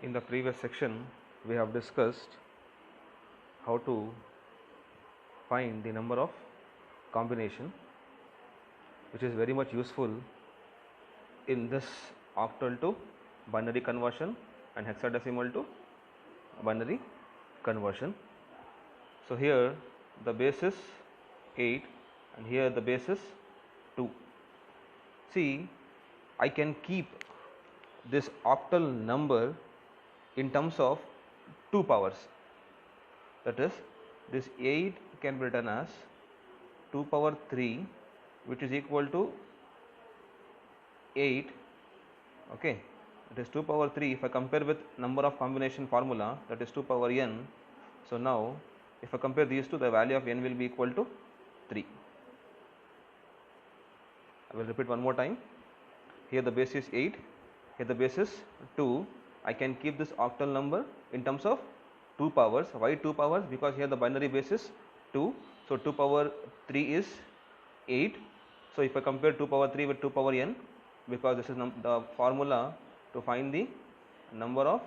In the previous section, we have discussed how to find the number of combination, which is very much useful in this octal to binary conversion and hexadecimal to binary conversion. So here the base is 8 and here the base is 2. See, I can keep this octal number in terms of 2 powers, that is, this 8 can be written as 2 power 3, which is equal to 8. Okay, it is 2 power 3. If I compare with number of combination formula, that is 2 power n. So now if I compare these two, the value of n will be equal to 3. I will repeat one more time. Here the base is 8, here the base is 2. I can keep this octal number in terms of 2 powers. Why 2 powers? Because here the binary base is 2. So 2 power 3 is 8. So if I compare 2 power 3 with 2 power n, because this is the formula to find the number of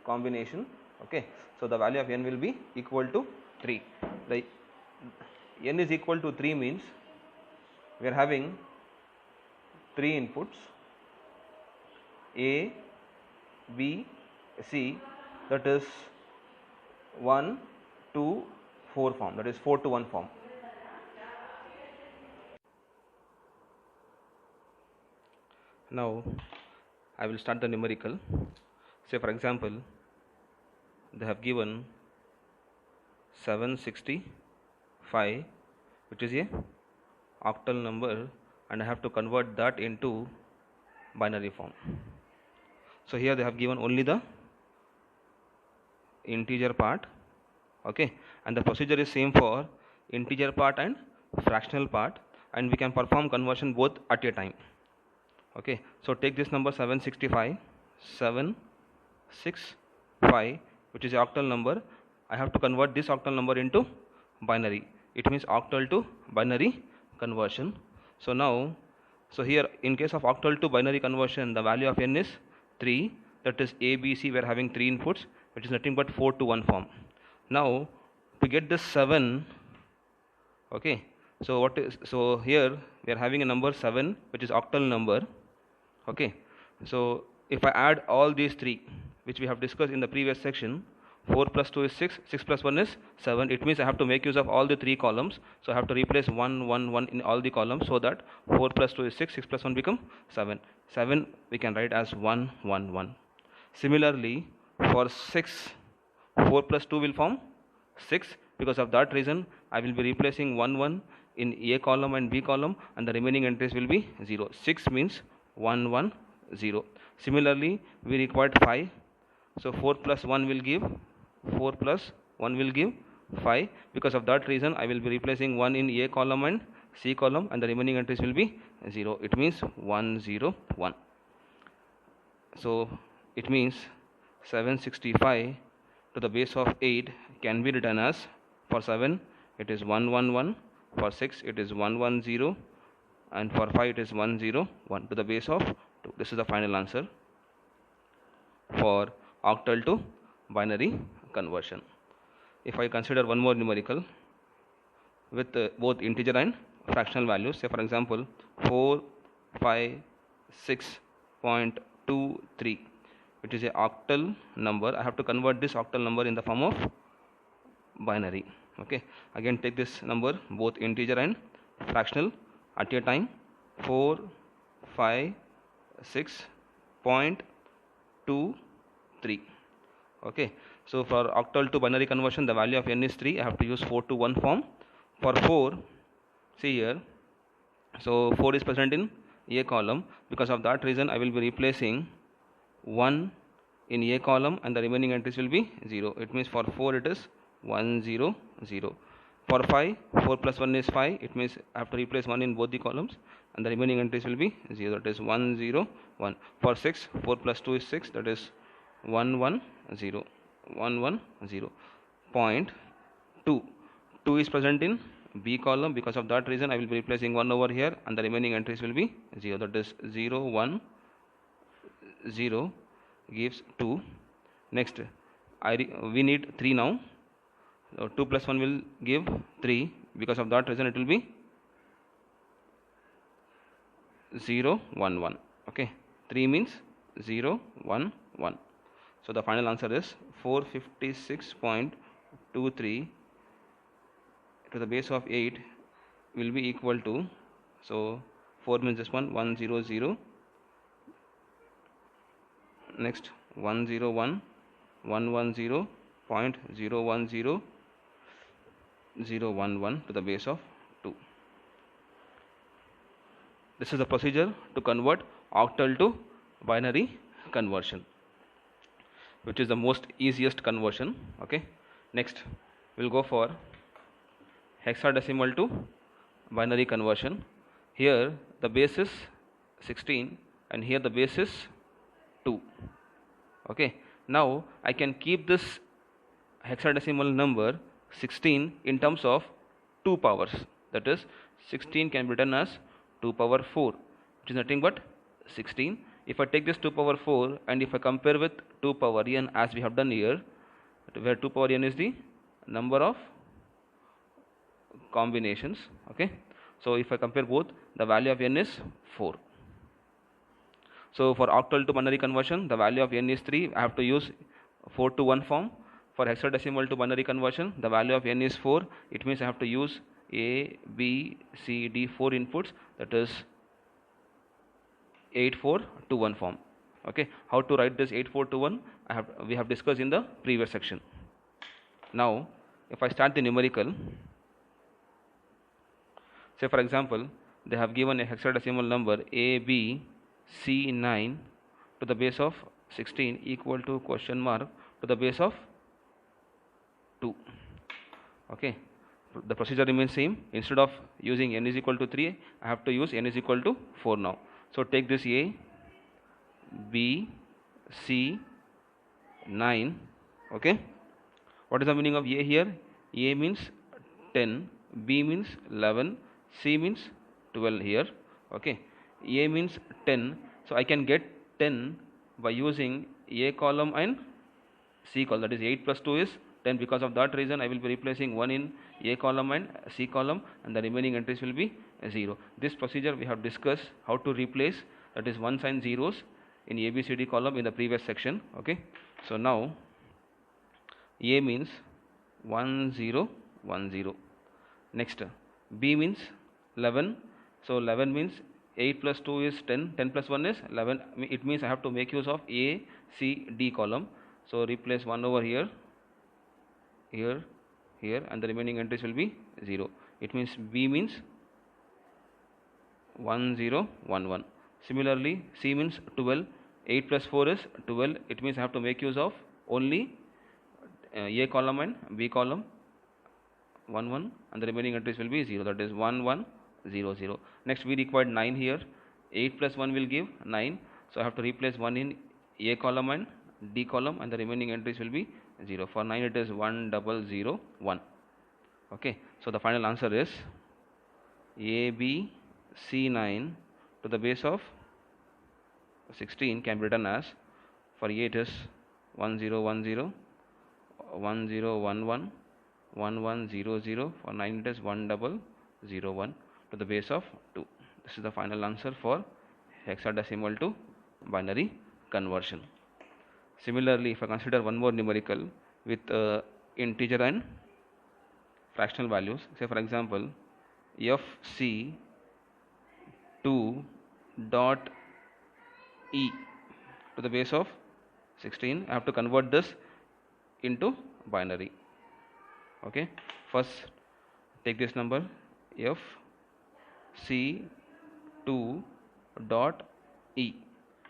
combination. Okay, so the value of n will be equal to 3. The n is equal to 3 means we are having 3 inputs A, B, C, that is 1, 2, 4 form, that is 4 to 1 form. Now I will start the numerical. Say for example, they have given 765, which is a octal number, and I have to convert that into binary form. So here they have given only the integer part, okay, and the procedure is same for integer part and fractional part, and we can perform conversion both at a time. Okay, so take this number 765, which is an octal number. I have to convert this octal number into binary. It means octal to binary conversion. So now, so here in case of octal to binary conversion, the value of n is 3, that is A, B, C, we are having 3 inputs, which is nothing but 4 to 1 form. Now to get this 7, okay, so what is, so here we are having a number 7, which is octal number. Okay, so if I add all these 3, which we have discussed in the previous section, 4 plus 2 is 6, 6 plus 1 is 7. It means I have to make use of all the 3 columns. So I have to replace 1, 1, 1 in all the columns, so that 4 plus 2 is 6, 6 plus 1 become 7. 7 we can write as 1, 1, 1. Similarly, for 6, 4 plus 2 will form 6. Because of that reason, I will be replacing 1, 1 in A column and B column, and the remaining entries will be 0. 6 means 1, 1, 0. Similarly, we required 5. So 4 plus 1 will give 4 plus 1 will give 5. Because of that reason, I will be replacing 1 in A column and C column, and the remaining entries will be 0. It means 1, 0, 1. So it means 765 to the base of 8 can be written as, for 7 it is 1, 1, 1, for 6 it is 1, 1, 0, and for 5 it is 1, 0, 1 to the base of 2. This is the final answer for octal to binary conversion. If I consider one more numerical with both integer and fractional values, say for example 456.23, which is a octal number. I have to convert this octal number in the form of binary. Okay, again take this number, both integer and fractional, at a time. 456.23. Okay, so for octal to binary conversion, the value of n is 3. I have to use 4 to 1 form. For 4, see here, so 4 is present in A column. Because of that reason, I will be replacing 1 in A column, and the remaining entries will be 0. It means for 4 it is 1, 0, 0. For 5, 4 plus 1 is 5. It means I have to replace 1 in both the columns, and the remaining entries will be 0. That is 1, 0, 1. For 6, 4 plus 2 is 6. That is 1, 1, 0, 1, 1, 0. Point 2. 2 is present in B column. Because of that reason, I will be replacing 1 over here, and the remaining entries will be 0. That is 0, 1, 0, gives 2. Next, we need 3 now. So 2 plus 1 will give 3. Because of that reason, it will be 0, 1, 1. Okay, 3 means 0, 1, 1. So the final answer is 456.23 to the base of 8 will be equal to, so 4 means this one, 100. Next 101, 110.010 to the base of 2. This is the procedure to convert octal to binary conversion, which is the most easiest conversion. Okay, next we'll go for hexadecimal to binary conversion. Here the base is 16 and here the base is 2. Okay, now I can keep this hexadecimal number 16 in terms of 2 powers. That is, 16 can be written as 2 power 4, which is nothing but 16. If I take this 2 power 4 and if I compare with 2 power n as we have done here, where 2 power n is the number of combinations. Okay, so if I compare both, the value of n is 4. So for octal to binary conversion, the value of n is 3. I have to use 4 to 1 form. For hexadecimal to binary conversion, the value of n is 4. It means I have to use A, B, C, D 4 inputs. That is 8, 4 to 1 form. Okay, how to write this 8, 4 to 1? We have discussed in the previous section. Now, if I start the numerical, say for example, they have given a hexadecimal number ABC9 to the base of 16 equal to question mark to the base of 2. Okay, the procedure remains same. Instead of using n is equal to 3, I have to use n is equal to 4 now. So take this A, B, C, 9. Okay, what is the meaning of A here? A means 10, B means 11, C means 12 here. Okay, A means 10, so I can get 10 by using A column and C column. That is 8 plus 2 is 10. Because of that reason, I will be replacing 1 in A column and C column, and the remaining entries will be 0. This procedure we have discussed how to replace, that is 1 sign zeros in ABCD column in the previous section. Okay, so now A means 1 0 1 0. Next, B means 11. So 11 means 8 plus 2 is 10. 10 plus 1 is 11. It means I have to make use of A, C, D column. So replace 1 over here, here, here, and the remaining entries will be 0. It means B means 1 0 1 1. Similarly, C means 12. 8 plus 4 is 12. It means I have to make use of only A column and B column, 1 1, and the remaining entries will be 0. That is 1 1 0 0. Next, we required 9 here. 8 plus 1 will give 9. So I have to replace 1 in A column and D column, and the remaining entries will be 0. For 9 it is 1 0 0 1. Okay, so the final answer is A, B, C 9 to the base of 16 can be written as, for 8 is 1 0 1 0, 1 0 1 1, 1 1 0 0. For 9 it is 1 0 0 1 to the base of 2. This is the final answer for hexadecimal to binary conversion. Similarly, if I consider one more numerical with integer and fractional values, say for example FC2 dot E to the base of 16, I have to convert this into binary. Okay, first take this number FC2 dot E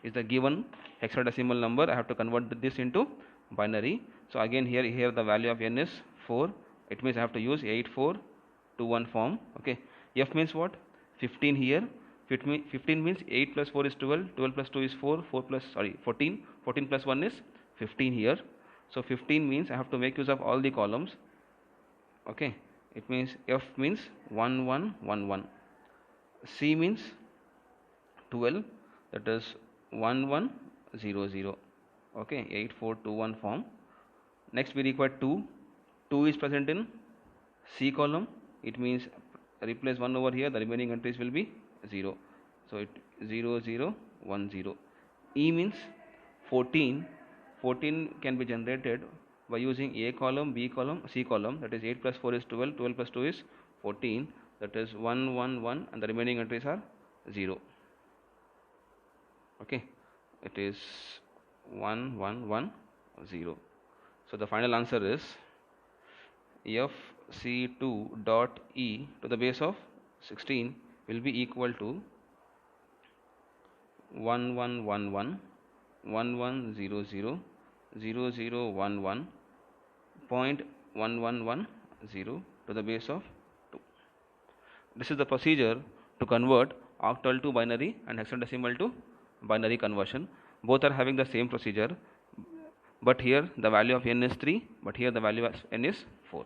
is the given hexadecimal number. I have to convert this into binary. So again here the value of n is 4. It means I have to use 8 4 2 1 form. Okay, F means what? 15 here. 15 means 8 plus 4 is 12. 12 plus 2 is 4. 14. 14 plus 1 is 15 here. So 15 means I have to make use of all the columns. Okay, it means F means 1 1 1 1. C means 12. That is 1 1 0 0. Okay, 8421 form. Next we require 2. 2 is present in C column. It means replace 1 over here, the remaining entries will be 0. So it 0 0 1 0. E means 14. 14 can be generated by using A column, B column, C column, that is 8 plus 4 is 12, 12 plus 2 is 14, that is 1 1 1, and the remaining entries are 0. Okay, it is 1 1 1 0. So the final answer is FC2 dot E to the base of 16 will be equal to 1111 1100 0011 0.1110 to the base of 2. This is the procedure to convert octal to binary and hexadecimal to binary conversion. Both are having the same procedure, but here the value of n is 3, but here the value of n is 4.